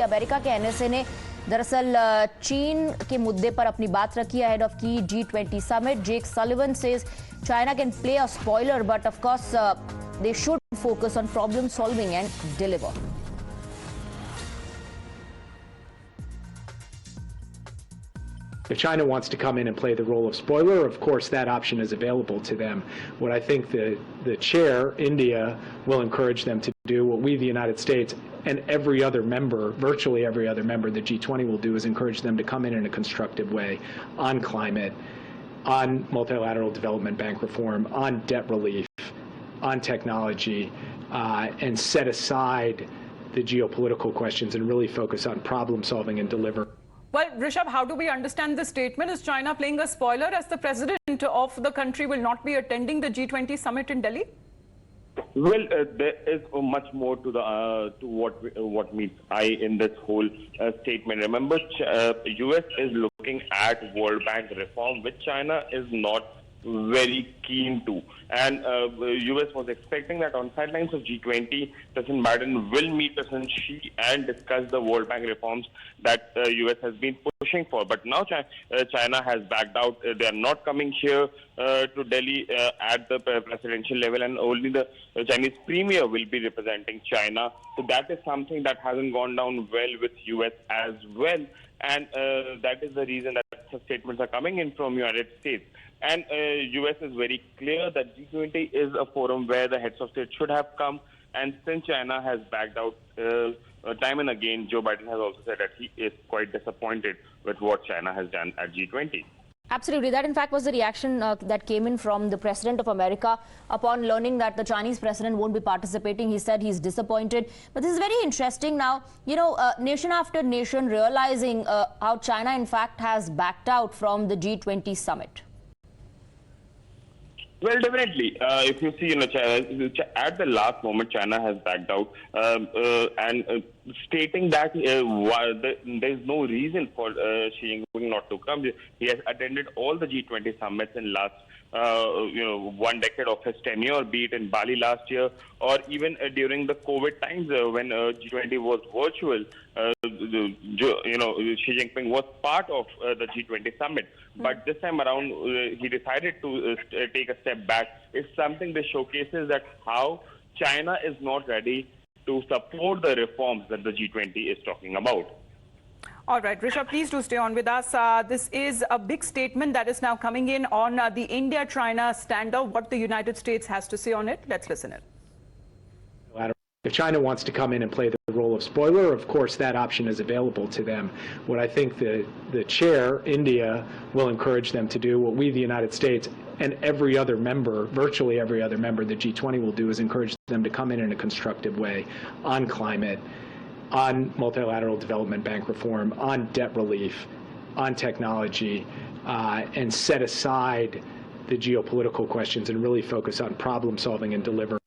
America के NSA ने दरअसल चीन के मुद्दे पर अपनी बात रखी ahead of key G20 summit. Jake Sullivan says China can play a spoiler, but of course they should focus on problem solving and deliver. If China wants to come in and play the role of spoiler, of course that option is available to them. What I think the chair, India, will encourage them to do, what we, the United States, and every other member, virtually every other member of the G20 will do, is encourage them to come in a constructive way on climate, on multilateral development bank reform, on debt relief, on technology, and set aside the geopolitical questions and really focus on problem solving and deliver. Well, Rishabh, how do we understand this statement? Is China playing a spoiler as the president of the country will not be attending the G20 summit in Delhi? Well, there is much more to the to what meets eye in this whole statement. Remember, U.S. is looking at World Bank reform, which China is not very keen to. And U.S. was expecting that on sidelines of G20, President Biden will meet President Xi and discuss the World Bank reforms that U.S. has been pushing for. But now China has backed out. They are not coming here to Delhi at the presidential level, and only the Chinese premier will be representing China. So that is something that hasn't gone down well with U.S. as well. And that is the reason that such statements are coming in from United States. And U.S. is very clear that G20 is a forum where the heads of state should have come. And since China has backed out time and again, Joe Biden has also said that he is quite disappointed with what China has done at G20. Absolutely. That, in fact, was the reaction that came in from the president of America upon learning that the Chinese president won't be participating. He said he's disappointed. But this is very interesting now. You know, nation after nation realizing how China, in fact, has backed out from the G20 summit. Well, definitely. If you see, at the last moment, China has backed out and stating that there is no reason for Xi Jinping not to come. He has attended all the G20 summits in last 1 decade of his tenure, be it in Bali last year or even during the COVID times when G20 was virtual. Xi Jinping was part of the G20 summit. But this time around, he decided to take a step back. It's something that showcases that how China is not ready to support the reforms that the G20 is talking about. All right, Rishabh, please do stay on with us. This is a big statement that is now coming in on the India-China standoff. What the United States has to say on it. Let's listen in. If China wants to come in and play the role of spoiler, of course that option is available to them. What I think the chair, India, will encourage them to do, what we, the United States, and every other member, virtually every other member of the G20 will do, is encourage them to come in a constructive way on climate, on multilateral development bank reform, on debt relief, on technology, and set aside the geopolitical questions and really focus on problem solving and deliver.